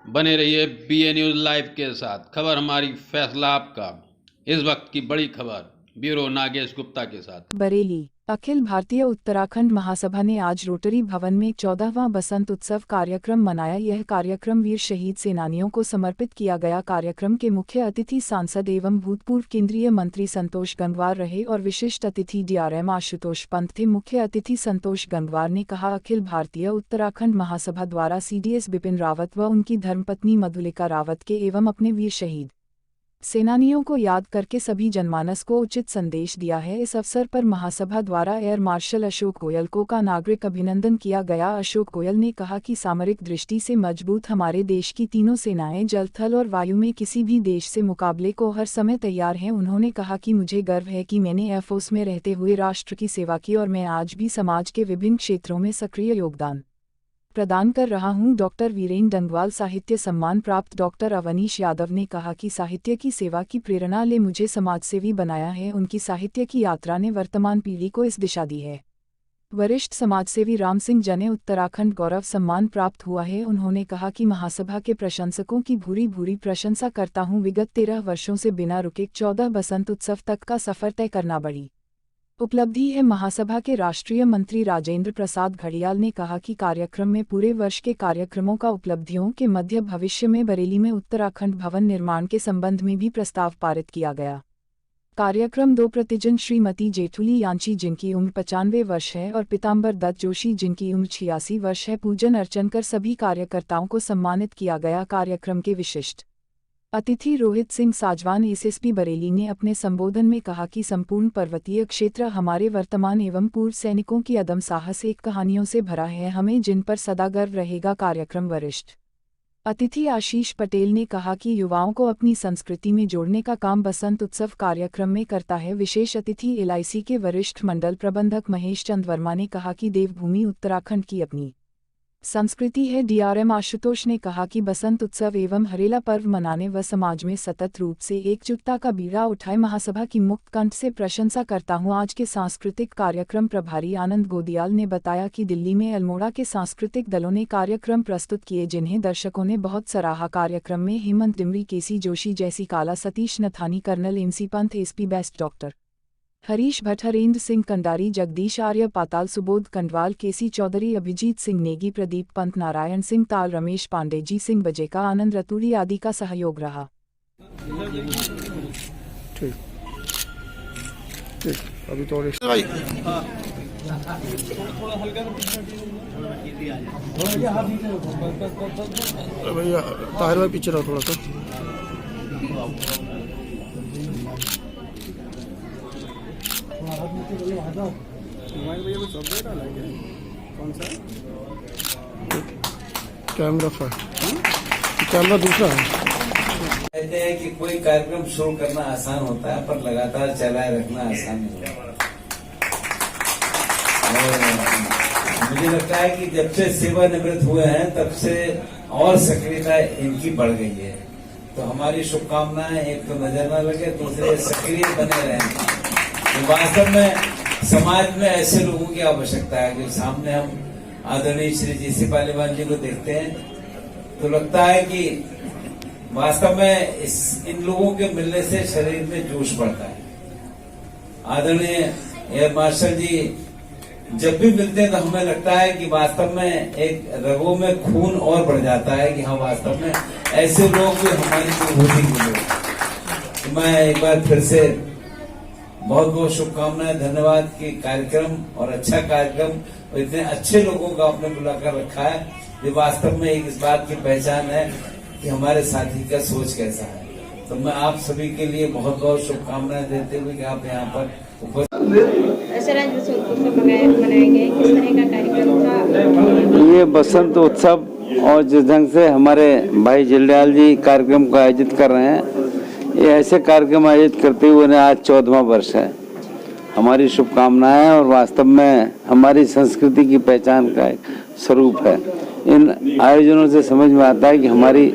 बने रहिए BA news live के साथ। खबर हमारी, फैसला आपका। इस वक्त की बड़ी खबर ब्यूरो नागेश गुप्ता के साथ। बरेली। अखिल भारतीय उत्तराखंड महासभा ने आज रोटरी भवन में 14वां बसंत उत्सव कार्यक्रम मनाया। यह कार्यक्रम वीर शहीद सेनानियों को समर्पित किया गया। कार्यक्रम के मुख्य अतिथि सांसद एवं भूतपूर्व केंद्रीय मंत्री संतोष गंगवार रहे और विशिष्ट अतिथि DRM आशुतोष पंत थे। मुख्य अतिथि संतोष गंगवार ने कहा, अखिल भारतीय उत्तराखंड महासभा द्वारा CDS बिपिन रावत व उनकी धर्मपत्नी मधुलिका रावत के एवं अपने वीर शहीद सेनानियों को याद करके सभी जनमानस को उचित संदेश दिया है। इस अवसर पर महासभा द्वारा एयर मार्शल अशोक गोयल को का नागरिक अभिनंदन किया गया। अशोक गोयल ने कहा कि सामरिक दृष्टि से मजबूत हमारे देश की तीनों सेनाएं जल, थल और वायु में किसी भी देश से मुकाबले को हर समय तैयार हैं। उन्होंने कहा कि मुझे गर्व है कि मैंने एयरफोर्स में रहते हुए राष्ट्र की सेवा की और मैं आज भी समाज के विभिन्न क्षेत्रों में सक्रिय योगदान प्रदान कर रहा हूं। डॉक्टर वीरेंद्र डंगवाल साहित्य सम्मान प्राप्त डॉक्टर अवनीश यादव ने कहा कि साहित्य की सेवा की प्रेरणा ले मुझे समाजसेवी बनाया है। उनकी साहित्य की यात्रा ने वर्तमान पीढ़ी को इस दिशा दी है। वरिष्ठ समाजसेवी राम सिंह जने उत्तराखंड गौरव सम्मान प्राप्त हुआ है। उन्होंने कहा कि महासभा के प्रशंसकों की भूरी भूरी प्रशंसा करता हूं। विगत 13 वर्षों से बिना रुके 14 बसंत उत्सव तक का सफर तय करना बड़ी उपलब्धि है। महासभा के राष्ट्रीय मंत्री राजेंद्र प्रसाद घड़ियाल ने कहा कि कार्यक्रम में पूरे वर्ष के कार्यक्रमों का उपलब्धियों के मध्य भविष्य में बरेली में उत्तराखंड भवन निर्माण के संबंध में भी प्रस्ताव पारित किया गया। कार्यक्रम 2 प्रतिजन श्रीमती जेठुली यांची जिनकी उम्र 95 वर्ष है और पीताम्बर दत्त जोशी जिनकी उम्र 86 वर्ष है पूजन अर्चन कर सभी कार्यकर्ताओं को सम्मानित किया गया। कार्यक्रम के विशिष्ट अतिथि रोहित सिंह साजवान SSP बरेली ने अपने संबोधन में कहा कि संपूर्ण पर्वतीय क्षेत्र हमारे वर्तमान एवं पूर्व सैनिकों की अदम साहस एक कहानियों से भरा है, हमें जिन पर सदा गर्व रहेगा। कार्यक्रम वरिष्ठ अतिथि आशीष पटेल ने कहा कि युवाओं को अपनी संस्कृति में जोड़ने का काम बसंत उत्सव कार्यक्रम में करता है। विशेष अतिथि LIC के वरिष्ठ मंडल प्रबंधक महेश चंद वर्मा ने कहा कि देवभूमि उत्तराखंड की अपनी संस्कृति है। DRM आशुतोष ने कहा कि बसंत उत्सव एवं हरेला पर्व मनाने व समाज में सतत रूप से एकजुटता का बीड़ा उठाए। महासभा की मुक्त कंठ से प्रशंसा करता हूं। आज के सांस्कृतिक कार्यक्रम प्रभारी आनंद गोदियाल ने बताया कि दिल्ली में अल्मोड़ा के सांस्कृतिक दलों ने कार्यक्रम प्रस्तुत किए जिन्हें दर्शकों ने बहुत सराहा। कार्यक्रम में Hemant Dimri, KC Joshi, JC Kala, Satish Nathani, colonel MC Pant, SP Best, doctor Harish Bhatt, Harendra Singh Kandari, Jagdish Arya Patal, Subodh Kandwal, KC Chaudhary, Abhijeet Singh Negi, Pradeep Pant, Narayan Singh Tal, Ramesh Pandey, जी सिंह बजेका, आनंद रतूड़ी आदि का सहयोग रहा। ठीक ठीक अभी तो भाई भैया ताहिर भाई पीछे रहो थोड़ा सा। कैमरा दूसरा है। कहते हैं कि कोई कार्यक्रम शुरू करना आसान होता है पर लगातार चलाए रखना आसान नहीं होता। और मुझे लगता है कि जब से सेवानिवृत्त हुए हैं तब से और सक्रियता इनकी बढ़ गई है। तो हमारी शुभकामनाएं, एक तो नजर न लगे, दूसरे सक्रिय बने रहें। तो वास्तव में समाज में ऐसे लोगों की आवश्यकता है कि सामने हम आदरणीय श्री JC पालीवाल जी को देखते हैं तो लगता है कि वास्तव में इन लोगों के मिलने से शरीर में जोश बढ़ता है। आदरणीय एयर मार्शल जी जब भी मिलते हैं तो हमें लगता है कि वास्तव में एक रगों में खून और बढ़ जाता है कि हाँ वास्तव में ऐसे लोग भी हमारी अनुभूति मिले। तो मैं एक बार फिर से बहुत बहुत शुभकामनाएं, धन्यवाद कि कार्यक्रम और अच्छा कार्यक्रम और इतने अच्छे लोगों का आपने बुलाकर रखा है। ये वास्तव में एक इस बात की पहचान है कि हमारे साथी का सोच कैसा है। तो मैं आप सभी के लिए बहुत बहुत शुभकामनाएं देते हुए कि आप यहाँ पर ये बसंत उत्सव और जिस ढंग से हमारे भाई जिलदयाल जी कार्यक्रम को आयोजित कर रहे हैं, ये ऐसे कार्यक्रम आयोजित करते हुए आज 14वां वर्ष है। हमारी शुभकामनाएं और वास्तव में हमारी संस्कृति की पहचान का एक स्वरूप है। इन आयोजनों से समझ में आता है कि हमारी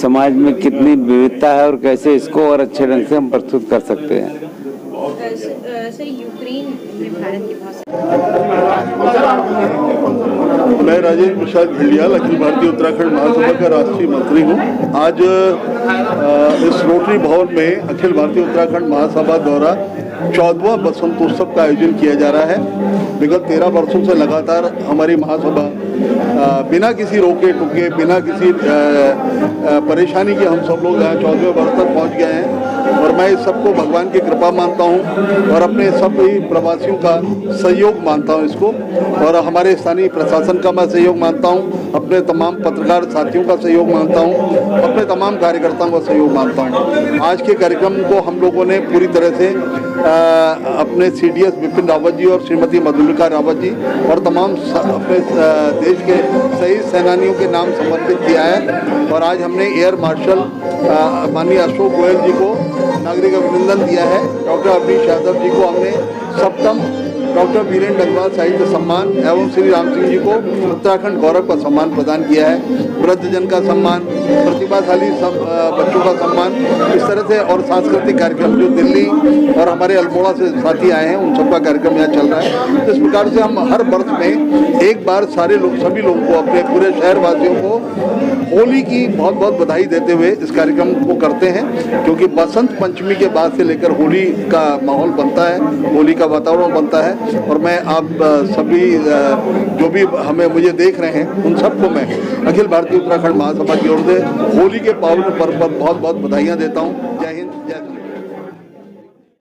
समाज में कितनी विविधता है और कैसे इसको और अच्छे ढंग से हम प्रस्तुत कर सकते हैं। सर, यूक्रेन में भारत की बहुत मैं राजेंद्र प्रसाद भिंडियाल अखिल भारतीय उत्तराखंड महासभा का राष्ट्रीय मंत्री हूँ। आज इस रोटरी भवन में अखिल भारतीय उत्तराखंड महासभा द्वारा 14वां बसंतोत्सव का आयोजन किया जा रहा है। विगत 13 वर्षों से लगातार हमारी महासभा बिना किसी रोके टुके, बिना किसी परेशानी के हम सब लोग यहाँ 14वें वर्ष तक पहुँच गए हैं और मैं इस सबको भगवान की कृपा मानता हूँ और अपने सभी प्रवासियों का सहयोग मानता हूँ इसको, और हमारे स्थानीय प्रशासन का मैं सहयोग मानता हूँ, अपने तमाम पत्रकार साथियों का सहयोग मानता हूँ, अपने तमाम कार्यकर्ताओं का सहयोग मानता हूँ। आज के कार्यक्रम को हम लोगों ने पूरी तरह से अपने CDS बिपिन रावत जी और श्रीमती मधुलिका रावत जी और तमाम अपने देश के शहीद सेनानियों के नाम समर्पित किया है। और आज हमने एयर मार्शल माननीय अशोक गोयल जी को नागरिक अभिनंदन दिया है। डॉक्टर अवनीश यादव जी को हमने सप्तम डॉक्टर वीरेंद्र डंगवाल साहित्य सम्मान एवं श्री राम सिंह जी को उत्तराखंड गौरव का सम्मान प्रदान किया है। वृद्धजन का सम्मान, प्रतिभाशाली बच्चों का सम्मान, इस तरह से और सांस्कृतिक कार्यक्रम जो दिल्ली और हमारे अल्मोड़ा से साथी आए हैं उन सबका कार्यक्रम यहाँ चल रहा है। इस प्रकार से हम हर वर्ष में एक बार सारे लोग, सभी लोगों को, अपने पूरे शहरवासियों को होली की बहुत बहुत बधाई देते हुए इस कार्यक्रम को करते हैं, क्योंकि बसंत पंचमी के बाद से लेकर होली का माहौल बनता है, होली का वातावरण बनता है। और मैं आप सभी जो भी मुझे देख रहे हैं उन सबको मैं अखिल भारतीय उत्तराखंड महासभा की ओर से होली के पावन पर्व पर बहुत बहुत बधाइयाँ देता हूँ। जय हिंद, जय